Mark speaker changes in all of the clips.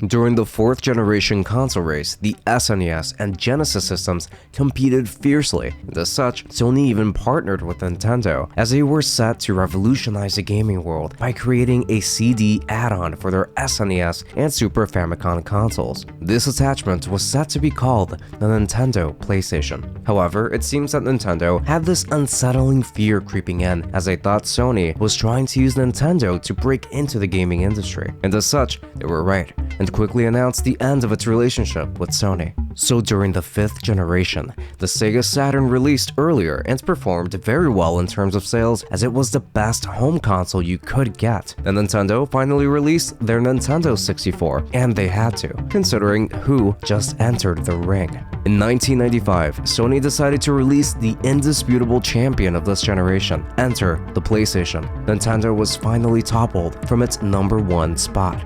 Speaker 1: During the 4th generation console race, the SNES and Genesis systems competed fiercely, and as such, Sony even partnered with Nintendo, as they were set to revolutionize the gaming world by creating a CD add-on for their SNES and Super Famicom consoles. This attachment was set to be called the Nintendo PlayStation. However, it seems that Nintendo had this unsettling fear creeping in, as they thought Sony was trying to use Nintendo to break into the gaming industry. And as such, they were right, and quickly announced the end of its relationship with Sony. So during the 5th generation, the Sega Saturn released earlier and performed very well in terms of sales, as it was the best home console you could get. Then Nintendo finally released their Nintendo 64, and they had to, considering who just entered the ring. In 1995, Sony decided to release the indisputable champion of this generation, enter the PlayStation. Nintendo was finally toppled from its #1 spot.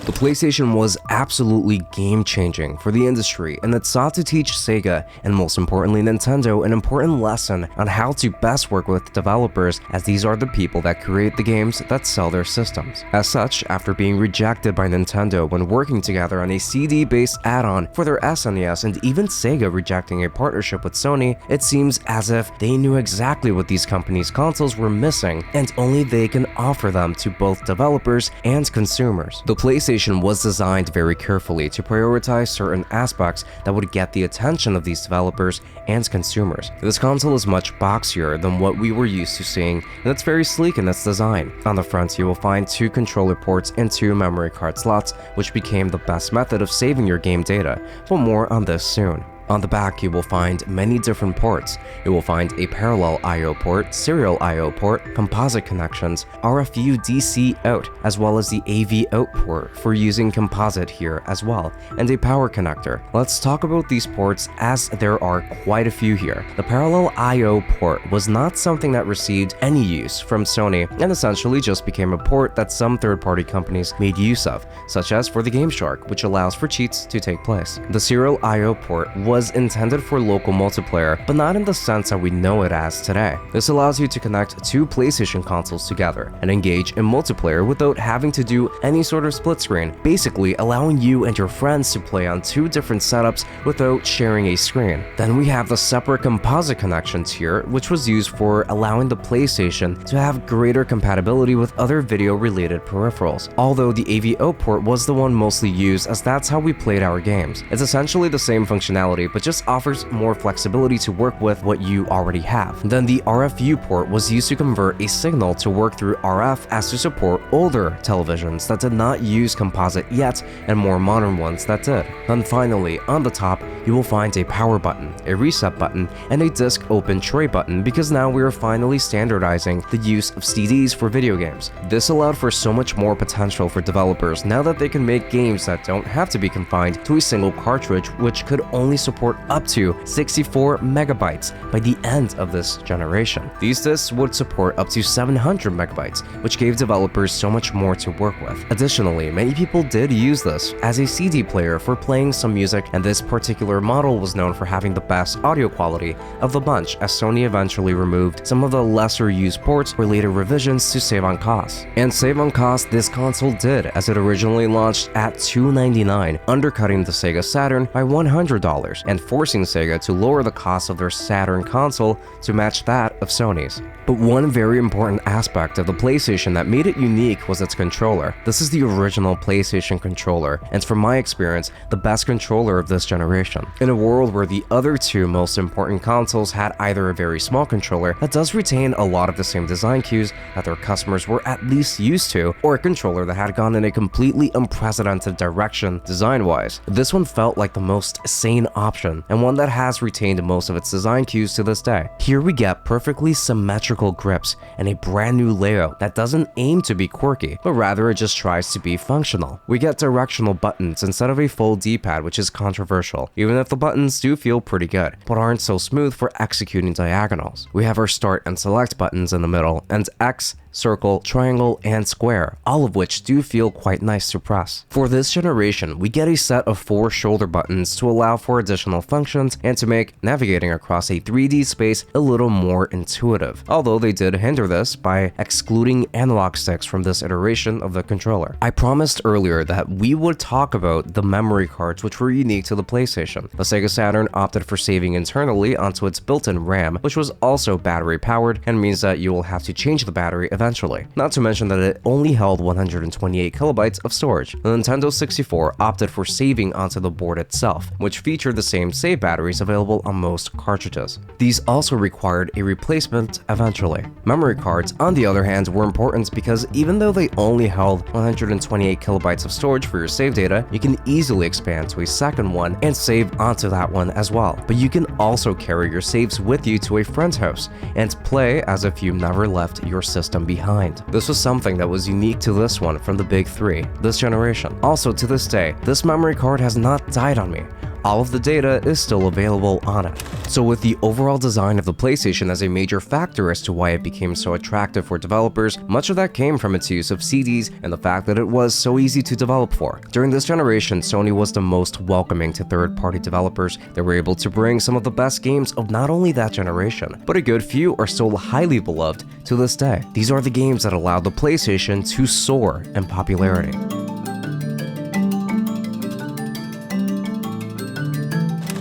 Speaker 1: The PlayStation was absolutely game-changing for the industry, and it sought to teach Sega, and most importantly Nintendo, an important lesson on how to best work with developers, as these are the people that create the games that sell their systems. As such, after being rejected by Nintendo when working together on a CD-based add-on for their SNES, and even Sega rejecting a partnership with Sony, it seems as if they knew exactly what these companies' consoles were missing, and only they can offer them to both developers and consumers. The PlayStation was designed very carefully to prioritize certain aspects that would get the attention of these developers and consumers. This console is much boxier than what we were used to seeing, and it's very sleek in its design. On the front, you will find 2 controller ports and 2 memory card slots, which became the best method of saving your game data, but more on this soon. On the back, you will find many different ports. You will find a parallel I/O port, serial I/O port, composite connections, RFU DC out, as well as the AV out port for using composite here as well, and a power connector. Let's talk about these ports, as there are quite a few here. The parallel I/O port was not something that received any use from Sony, and essentially just became a port that some third-party companies made use of, such as for the Game Shark, which allows for cheats to take place. The serial I/O port was intended for local multiplayer, but not in the sense that we know it as today. This allows you to connect 2 PlayStation consoles together and engage in multiplayer without having to do any sort of split screen, basically allowing you and your friends to play on 2 different setups without sharing a screen. Then we have the separate composite connections here, which was used for allowing the PlayStation to have greater compatibility with other video-related peripherals, although the AV out port was the one mostly used, as that's how we played our games. It's essentially the same functionality, but just offers more flexibility to work with what you already have. Then the RFU port was used to convert a signal to work through RF, as to support older televisions that did not use composite yet, and more modern ones that did. Then finally, on the top, you will find a power button, a reset button, and a disc open tray button, because now we are finally standardizing the use of CDs for video games. This allowed for so much more potential for developers now that they can make games that don't have to be confined to a single cartridge, which could only support up to 64 megabytes by the end of this generation. These discs would support up to 700 megabytes, which gave developers so much more to work with. Additionally, many people did use this as a CD player for playing some music, and this particular model was known for having the best audio quality of the bunch, as Sony eventually removed some of the lesser used ports for later revisions to save on costs. And save on cost this console did, as it originally launched at $299, undercutting the Sega Saturn by $100, and forcing Sega to lower the cost of their Saturn console to match that of Sony's. But one very important aspect of the PlayStation that made it unique was its controller. This is the original PlayStation controller, and from my experience, the best controller of this generation. In a world where the other 2 most important consoles had either a very small controller that does retain a lot of the same design cues that their customers were at least used to, or a controller that had gone in a completely unprecedented direction design-wise, this one felt like the most sane option, and one that has retained most of its design cues to this day. Here we get perfectly symmetrical grips and a brand new layout that doesn't aim to be quirky, but rather it just tries to be functional. We get directional buttons instead of a full D-pad, which is controversial, even if the buttons do feel pretty good, but aren't so smooth for executing diagonals. We have our start and select buttons in the middle, and X circle, triangle, and square, all of which do feel quite nice to press. For this generation, we get a set of 4 shoulder buttons to allow for additional functions and to make navigating across a 3D space a little more intuitive, although they did hinder this by excluding analog sticks from this iteration of the controller. I promised earlier that we would talk about the memory cards which were unique to the PlayStation. The Sega Saturn opted for saving internally onto its built-in RAM, which was also battery powered and means that you will have to change the battery eventually. Not to mention that it only held 128 kilobytes of storage. The Nintendo 64 opted for saving onto the board itself, which featured the same save batteries available on most cartridges. These also required a replacement eventually. Memory cards, on the other hand, were important because even though they only held 128 kilobytes of storage for your save data, you can easily expand to a second one and save onto that one as well. But you can also carry your saves with you to a friend's house and play as if you never left your system behind. This was something that was unique to this one from the big 3, this generation. Also, to this day, this memory card has not died on me. All of the data is still available on it. So with the overall design of the PlayStation as a major factor as to why it became so attractive for developers, much of that came from its use of CDs and the fact that it was so easy to develop for. During this generation, Sony was the most welcoming to third-party developers. They were able to bring some of the best games of not only that generation, but a good few are still highly beloved to this day. These are the games that allowed the PlayStation to soar in popularity.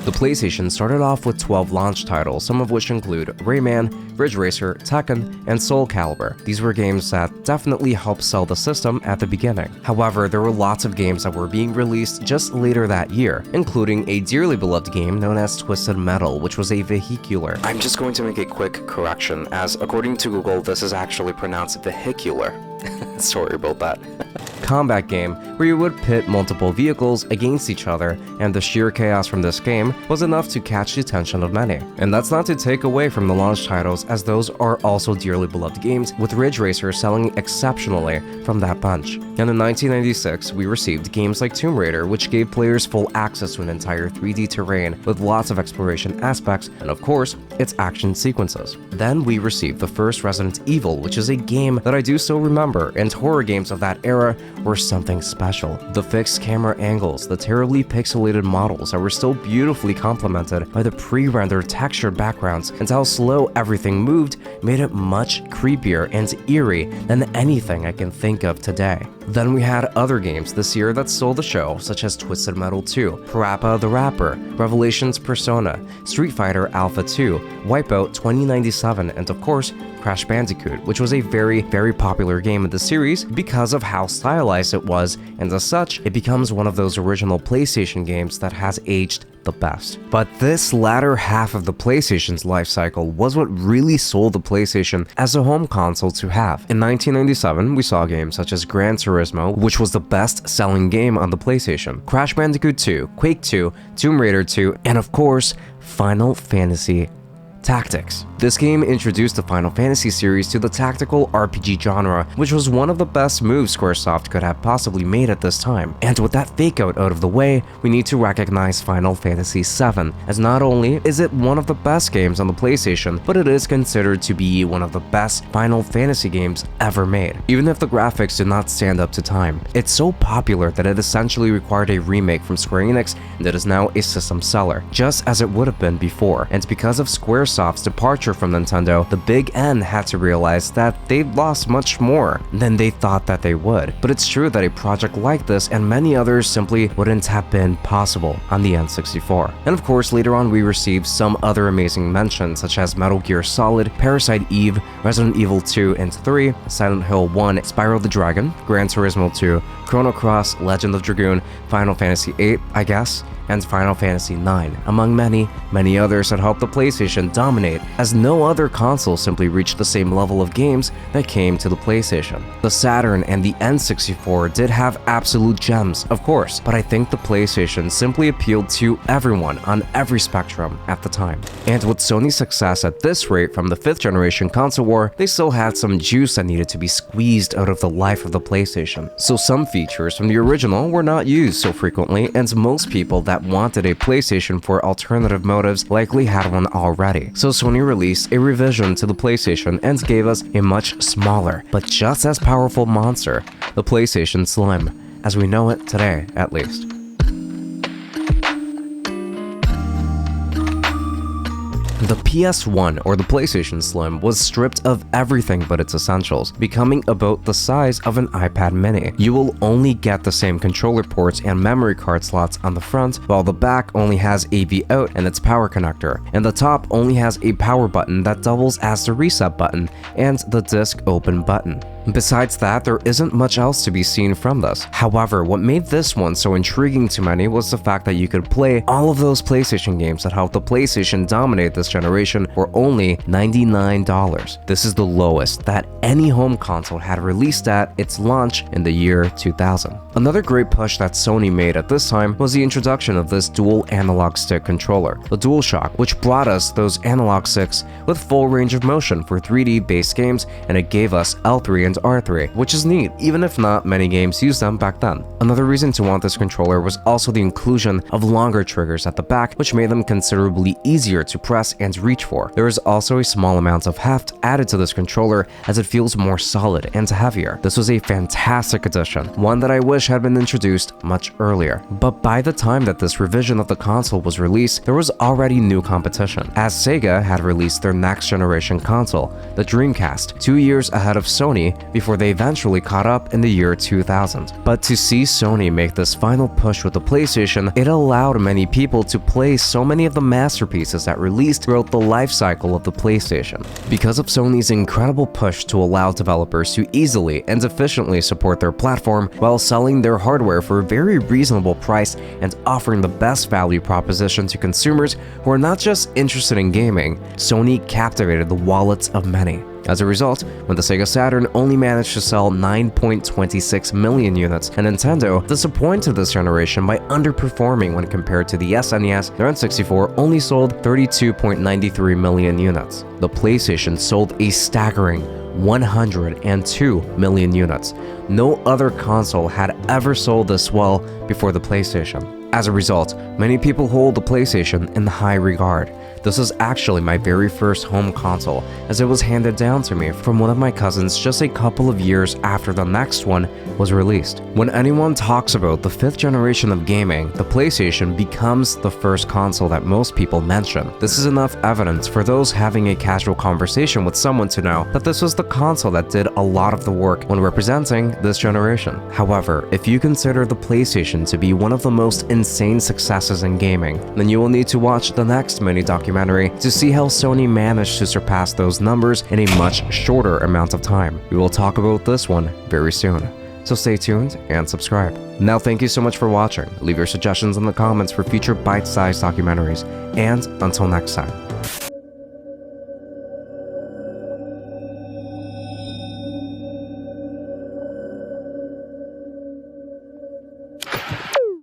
Speaker 1: The PlayStation started off with 12 launch titles, some of which include Rayman, Ridge Racer, Tekken, and Soul Calibur. These were games that definitely helped sell the system at the beginning. However, there were lots of games that were being released just later that year, including a dearly beloved game known as Twisted Metal, which was a vehicular. I'm just going to make a quick correction, as according to Google, this is actually pronounced vehicular. Sorry about that. Combat game where you would pit multiple vehicles against each other, and the sheer chaos from this game was enough to catch the attention of many. And that's not to take away from the launch titles, as those are also dearly beloved games, with Ridge Racer selling exceptionally from that bunch. And in 1996, we received games like Tomb Raider, which gave players full access to an entire 3D terrain with lots of exploration aspects, and of course, its action sequences. Then we received the first Resident Evil, which is a game that I do still remember, and horror games of that era were something special. The fixed camera angles, the terribly pixelated models that were still beautifully complemented by the pre-rendered textured backgrounds, and how slow everything moved made it much creepier and eerie than anything I can think of today. Then we had other games this year that stole the show, such as Twisted Metal 2, Parappa the Rapper, Revelations Persona, Street Fighter Alpha 2, Wipeout 2097, and of course, Crash Bandicoot, which was a very popular game in the series because of how stylized it was, and as such, it becomes one of those original PlayStation games that has aged the best. But this latter half of the PlayStation's life cycle was what really sold the PlayStation as a home console to have. In 1997, we saw games such as Gran Turismo, which was the best-selling game on the PlayStation, Crash Bandicoot 2, Quake 2, Tomb Raider 2, and of course, Final Fantasy Tactics. This game introduced the Final Fantasy series to the tactical RPG genre, which was one of the best moves Squaresoft could have possibly made at this time. And with that fake-out out of the way, we need to recognize Final Fantasy VII, as not only is it one of the best games on the PlayStation, but it is considered to be one of the best Final Fantasy games ever made. Even if the graphics did not stand up to time, it's so popular that it essentially required a remake from Square Enix, and it is now a system seller, just as it would have been before. And because of Squaresoft's departure from Nintendo, the Big N had to realize that they'd lost much more than they thought that they would. But it's true that a project like this and many others simply wouldn't have been possible on the N64. And of course, later on we received some other amazing mentions such as Metal Gear Solid, Parasite Eve, Resident Evil 2 and 3, Silent Hill 1, Spyro the Dragon, Gran Turismo 2, Chrono Cross, Legend of Dragoon, Final Fantasy VIII, I guess, and Final Fantasy IX, among many others that helped the PlayStation dominate, as no other console simply reached the same level of games that came to the PlayStation. The Saturn and the N64 did have absolute gems, of course, but I think the PlayStation simply appealed to everyone on every spectrum at the time. And with Sony's success at this rate from the 5th generation console war, they still had some juice that needed to be squeezed out of the life of the PlayStation. So some features from the original were not used so frequently, and most people that that wanted a PlayStation for alternative motives likely had one already. So Sony released a revision to the PlayStation and gave us a much smaller, but just as powerful monster, the PlayStation Slim, as we know it today at least. The PS1, or the PlayStation Slim, was stripped of everything but its essentials, becoming about the size of an iPad mini. You will only get the same controller ports and memory card slots on the front, while the back only has AV out and its power connector, and the top only has a power button that doubles as the reset button and the disc open button. Besides that, there isn't much else to be seen from this. However, what made this one so intriguing to many was the fact that you could play all of those PlayStation games that helped the PlayStation dominate this generation for only $99. This is the lowest that any home console had released at its launch in the year 2000. Another great push that Sony made at this time was the introduction of this dual analog stick controller, the DualShock, which brought us those analog sticks with full range of motion for 3D based games, and it gave us L3 and R3, which is neat, even if not many games used them back then. Another reason to want this controller was also the inclusion of longer triggers at the back, which made them considerably easier to press and reach for. There is also a small amount of heft added to this controller as it feels more solid and heavier. This was a fantastic addition, one that I wish had been introduced much earlier. But by the time that this revision of the console was released, there was already new competition, as Sega had released their next generation console, the Dreamcast, 2 years ahead of Sony before they eventually caught up in the year 2000. But to see Sony make this final push with the PlayStation, it allowed many people to play so many of the masterpieces that released throughout the life cycle of the PlayStation. Because of Sony's incredible push to allow developers to easily and efficiently support their platform while selling their hardware for a very reasonable price and offering the best value proposition to consumers who are not just interested in gaming, Sony captivated the wallets of many. As a result, when the Sega Saturn only managed to sell 9.26 million units, and Nintendo disappointed this generation by underperforming when compared to the SNES, their N64 only sold 32.93 million units. The PlayStation sold a staggering 102 million units. No other console had ever sold this well before the PlayStation. As a result, many people hold the PlayStation in high regard. This is actually my very first home console, as it was handed down to me from one of my cousins just a couple of years after the next one was released. When anyone talks about the 5th generation of gaming, the PlayStation becomes the first console that most people mention. This is enough evidence for those having a casual conversation with someone to know that this was the console that did a lot of the work when representing this generation. However, if you consider the PlayStation to be one of the most insane successes in gaming, then you will need to watch the next mini documentary to see how Sony managed to surpass those numbers in a much shorter amount of time. We will talk about this one very soon. So stay tuned and subscribe. Now thank you so much for watching. Leave your suggestions in the comments for future bite-sized documentaries, and until next time.